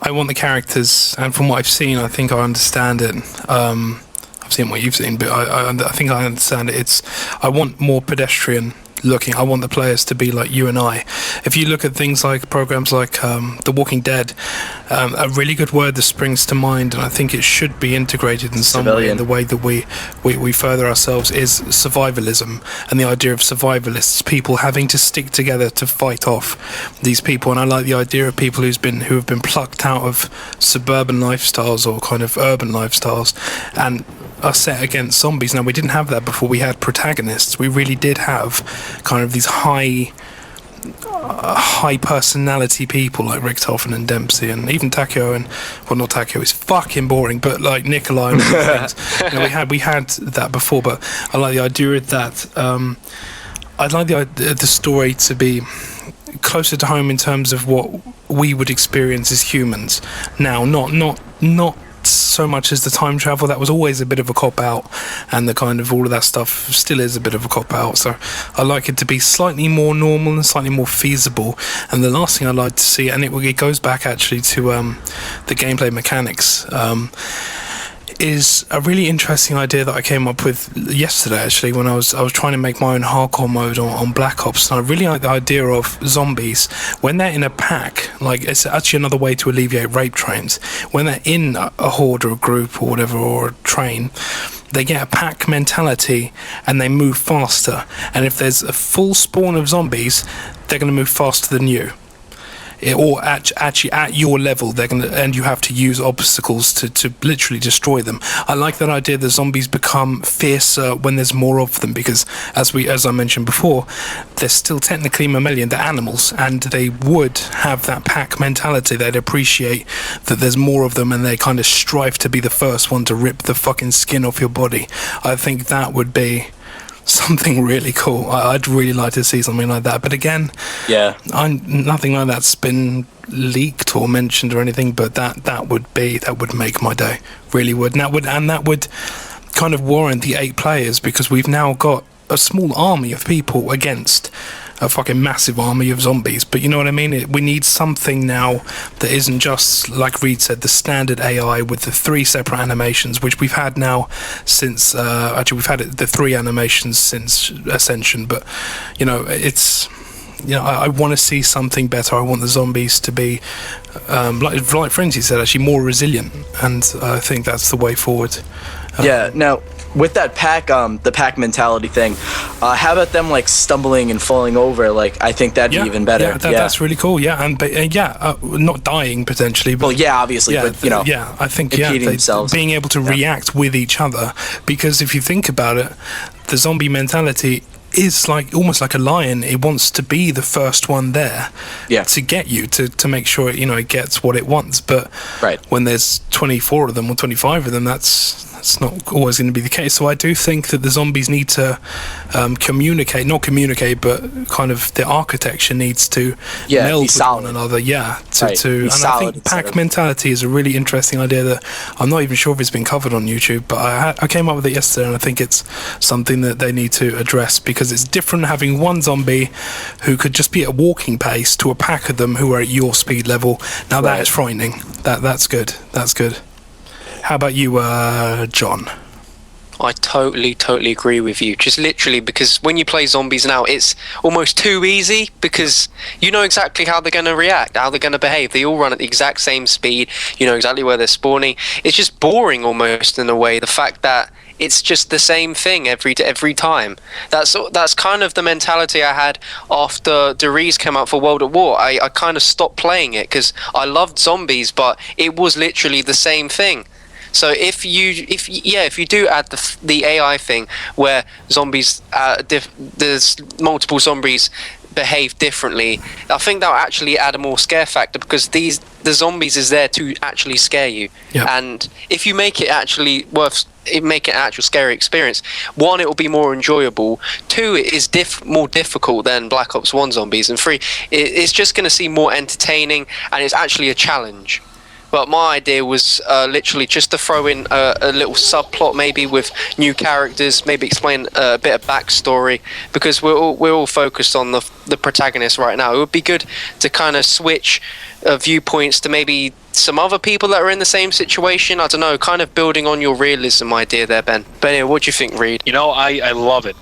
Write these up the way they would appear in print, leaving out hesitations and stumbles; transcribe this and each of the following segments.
I want the characters, and from what I've seen, I think I understand it. I've seen what you've seen, but I think I understand it. I want more pedestrian looking. I want the players to be like you and I. If you look at things like programs like The Walking Dead, a really good word that springs to mind, and I think it should be integrated in some way in the way that we further ourselves, is survivalism, and the idea of survivalists, people having to stick together to fight off these people. And I like the idea of people who have been plucked out of suburban lifestyles or kind of urban lifestyles and are set against zombies. Now, we didn't have that before. We had protagonists. We really did have kind of these high personality people like Richtofen and Dempsey, and even Takeo, and well, not Takeo, it's fucking boring, but like Nikolai and things. You know, we had that before, but I like the idea of that. I'd like the story to be closer to home in terms of what we would experience as humans now, not so much as the time travel. That was always a bit of a cop-out, and the kind of all of that stuff still is a bit of a cop-out, so I like it to be slightly more normal and slightly more feasible. And the last thing I'd like to see, and it goes back actually to the gameplay mechanics, is a really interesting idea that I came up with yesterday actually when I was trying to make my own hardcore mode on Black Ops. And I really like the idea of zombies when they're in a pack. Like, it's actually another way to alleviate rape trains. When they're in a horde or a group or whatever, or a train, they get a pack mentality and they move faster. And if there's a full spawn of zombies, they're going to move faster than you. Or actually at your level, and you have to use obstacles to literally destroy them. I like that idea that zombies become fiercer when there's more of them, because as I mentioned before, they're still technically mammalian, they're animals, and they would have that pack mentality. They'd appreciate that there's more of them, and they kind of strive to be the first one to rip the fucking skin off your body. I think that would be something really cool. I'd really like to see something like that, but again, nothing like that's been leaked or mentioned or anything. But that would make my day, really would. And that would kind of warrant the 8 players, because we've now got a small army of people against a fucking massive army of zombies. But you know what I mean? We need something now that isn't just, like Reed said, the standard AI with the 3 separate animations, which we've had now since actually we've had the 3 animations since Ascension. But you know, it's, you know, I want to see something better. I want the zombies to be like Frenzy said, actually more resilient, and I think that's the way forward. Now with that pack, the pack mentality thing, how about them like stumbling and falling over? Like, I think that'd be even better. That's really cool. Yeah, and not dying potentially. But, well, obviously, but you know, I think themselves. Being able to react with each other, because if you think about it, the zombie mentality is like almost like a lion. It wants to be the first one there to get you, to make sure it gets what it wants. But when there's 24 of them or 25 of them, that's not always going to be the case. So I do think that the zombies need to not communicate, but kind of the architecture needs to meld with one another. And I think pack mentality is a really interesting idea that I'm not even sure if it's been covered on YouTube, but I came up with it yesterday, and I think it's something that they need to address, because it's different having one zombie who could just be at a walking pace to a pack of them who are at your speed level. Now that is frightening. That's good. How about you, John? I totally agree with you. Just literally, because when you play zombies now, it's almost too easy, because you know exactly how they're going to react, how they're going to behave. They all run at the exact same speed. You know exactly where they're spawning. It's just boring almost in a way. The fact that it's just the same thing every time. That's kind of the mentality I had after Deriz came out for World at War. I kind of stopped playing it because I loved zombies, but it was literally the same thing. So if you do add the AI thing where zombies, there's multiple zombies behave differently, I think that'll actually add a more scare factor, because the zombies is there to actually scare you. And if you make it actually make it an actual scary experience, 1, it will be more enjoyable, 2, it is more difficult than Black Ops 1 zombies, and 3, it's just going to seem more entertaining, and it's actually a challenge. But my idea was literally just to throw in a little subplot, maybe with new characters, maybe explain a bit of backstory, because we're all focused on the protagonist right now. It would be good to kind of switch viewpoints to maybe some other people that are in the same situation. I don't know, kind of building on your realism idea there, Ben. But anyway, what do you think, Reed? I love it.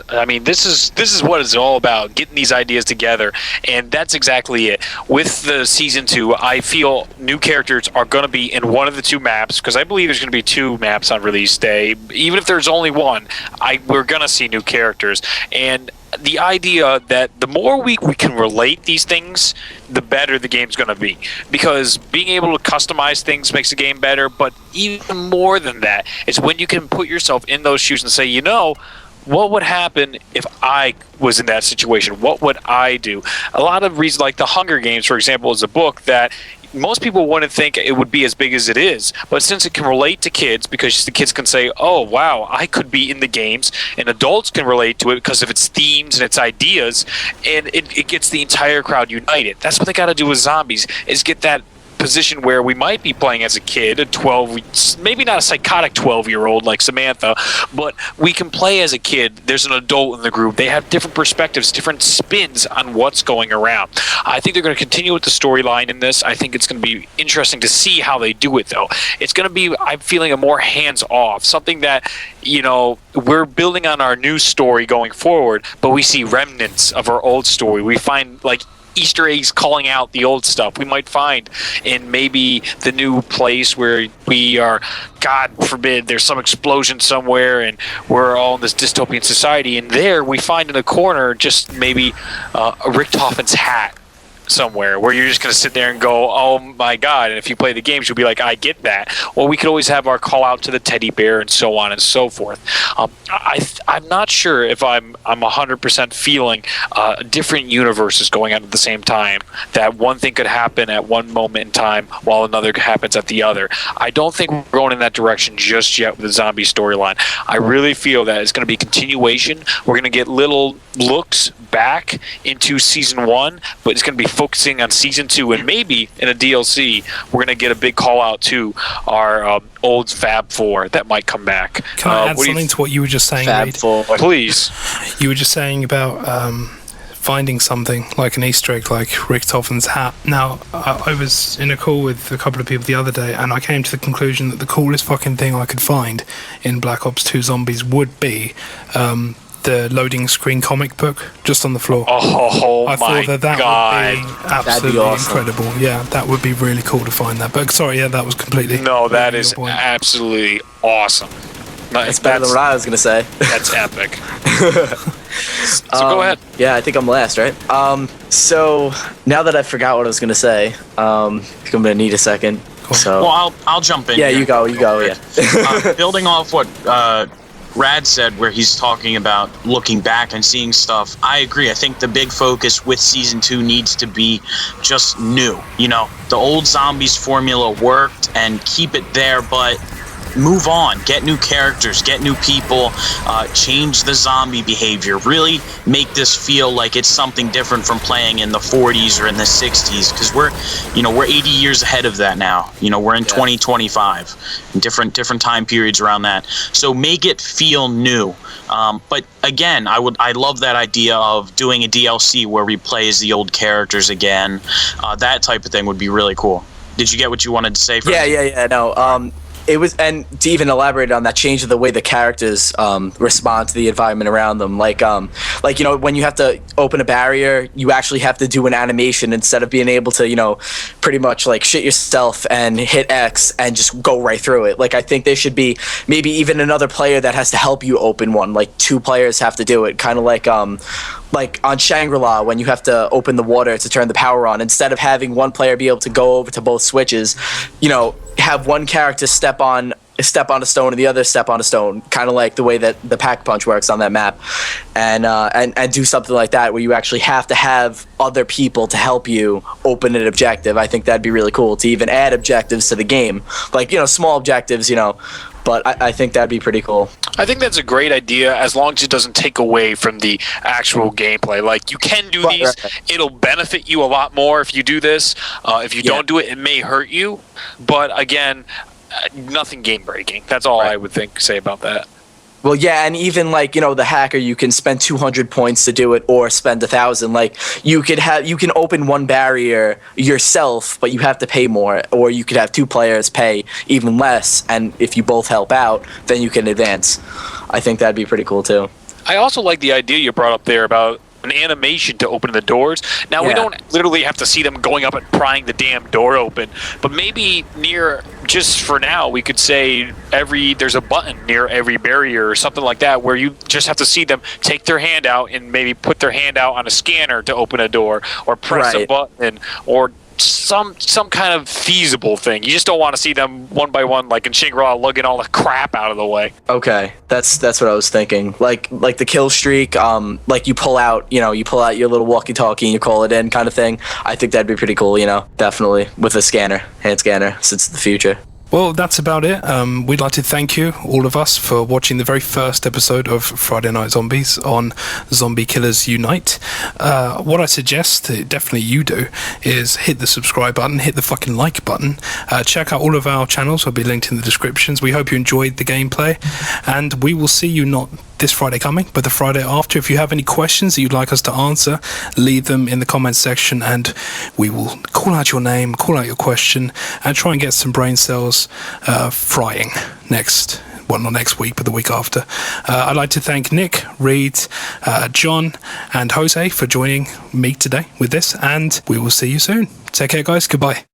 I mean, this is what it's all about, getting these ideas together, and that's exactly it. With the season 2, I feel new characters are going to be in one of the 2 maps, because I believe there's going to be 2 maps on release day. Even if there's only one, we're going to see new characters. And the idea that the more we can relate these things, the better the game's going to be. Because being able to customize things makes the game better, but even more than that, it's when you can put yourself in those shoes and say, what would happen if I was in that situation? What would I do? A lot of reasons, like the Hunger Games, for example, is a book that most people wouldn't think it would be as big as it is, but since it can relate to kids, because the kids can say, oh wow, I could be in the games, and adults can relate to it because of its themes and its ideas, and it gets the entire crowd united. That's what they got to do with zombies, is get that position where we might be playing as a kid, a 12, maybe not a psychotic 12-year-old like Samantha, but we can play as a kid. There's an adult in the group. They have different perspectives, different spins on what's going around. I think they're going to continue with the storyline in this. I think it's going to be interesting to see how they do it, though. It's going to be, I'm feeling, a more hands-off, something that, we're building on our new story going forward, but we see remnants of our old story. We find, like, Easter eggs calling out the old stuff we might find in maybe the new place where we are, God forbid, there's some explosion somewhere and we're all in this dystopian society, and there we find in a corner just maybe a Richthofen's hat somewhere where you're just going to sit there and go, oh my God, and if you play the games you'll be like, I get that. Well, we could always have our call out to the teddy bear and so on and so forth. I'm not sure if I'm 100% feeling different universes going on at the same time, that one thing could happen at one moment in time while another happens at the other. I don't think we're going in that direction just yet with the zombie storyline. I really feel that it's going to be continuation. We're going to get little looks back into season 1, but it's going to be focusing on season 2, and maybe in a DLC we're going to get a big call out to our old Fab 4 that might come back. Can I add something to what you were just saying, Fab Reed? 4. Please. You were just saying about finding something like an Easter egg, like Richthofen's hat. Now, I was in a call with a couple of people the other day, and I came to the conclusion that the coolest fucking thing I could find in Black Ops 2 Zombies would be the loading screen comic book just on the floor. Oh, I thought that God. would be absolutely incredible. Yeah, that would be really cool to find that. But sorry, yeah, that was completely... No, that is absolutely awesome. It's better than what I was going to say. That's epic. So go ahead. Yeah, I think I'm last, right? So now that I forgot what I was going to say, I think I'm going to need a second. Cool. So Well, I'll jump in. yeah, here. you go. Yeah. Building off what Rad said, where he's talking about looking back and seeing stuff, I agree. I think the big focus with season 2 needs to be just new. The old zombies formula worked, and keep it there, but move on, get new characters, get new people, change the zombie behavior, really make this feel like it's something different from playing in the 40s or in the 60s, because we're 80 years ahead of that now. We're in 2025, and different time periods around that, so make it feel new. But again, I love that idea of doing a DLC where we play as the old characters again. That type of thing would be really cool. Did you get what you wanted to say? Yeah. No. It was, and to even elaborate on that, change of the way the characters respond to the environment around them. Like when you have to open a barrier, you actually have to do an animation instead of being able to, pretty much like shit yourself and hit X and just go right through it. Like, I think there should be maybe even another player that has to help you open one. Like 2 players have to do it, kind of like on Shangri-La when you have to open the water to turn the power on. Instead of having one player be able to go over to both switches, have one character step on a stone and the other step on a stone, kind of like the way that the pack punch works on that map, and do something like that where you actually have to have other people to help you open an objective. I think that'd be really cool to even add objectives to the game, like small objectives, but I think that'd be pretty cool. I think that's a great idea, as long as it doesn't take away from the actual gameplay. Like, you can do these. Right. It'll benefit you a lot more if you do this. If you don't do it, it may hurt you. But again, nothing game-breaking. That's all I would say about that. Well, yeah, and even like, you know, the hacker, you can spend 200 points to do it or spend 1,000. Like you can open one barrier yourself, but you have to pay more, or you could have two players pay even less, and if you both help out, then you can advance. I think that'd be pretty cool too. I also like the idea you brought up there about an animation to open the doors. Now, we don't literally have to see them going up and prying the damn door open, but maybe just for now, we could say there's a button near every barrier or something like that, where you just have to see them take their hand out and maybe put their hand out on a scanner to open a door, or press a button, or some kind of feasible thing. You just don't want to see them one by one, like in Shangri-La, lugging all the crap out of the way. Okay, that's what I was thinking. Like the kill streak, like you pull out your little walkie-talkie and you call it in, kind of thing. I think that'd be pretty cool. You know, definitely with a hand scanner, since it's the future. Well, that's about it. We'd like to thank you, all of us, for watching the very first episode of Friday Night Zombies on Zombie Killers Unite. What I suggest, definitely you do, is hit the subscribe button, hit the fucking like button. Check out all of our channels. Will be linked in the descriptions. We hope you enjoyed the gameplay, and we will see you not this Friday coming, but the Friday after. If you have any questions that you'd like us to answer, leave them in the comments section, and we will call out your name, call out your question, and try and get some brain cells frying not next week, but the week after. I'd like to thank Nick, Reed, John, and Jose for joining me today with this, and we will see you soon. Take care, guys. Goodbye.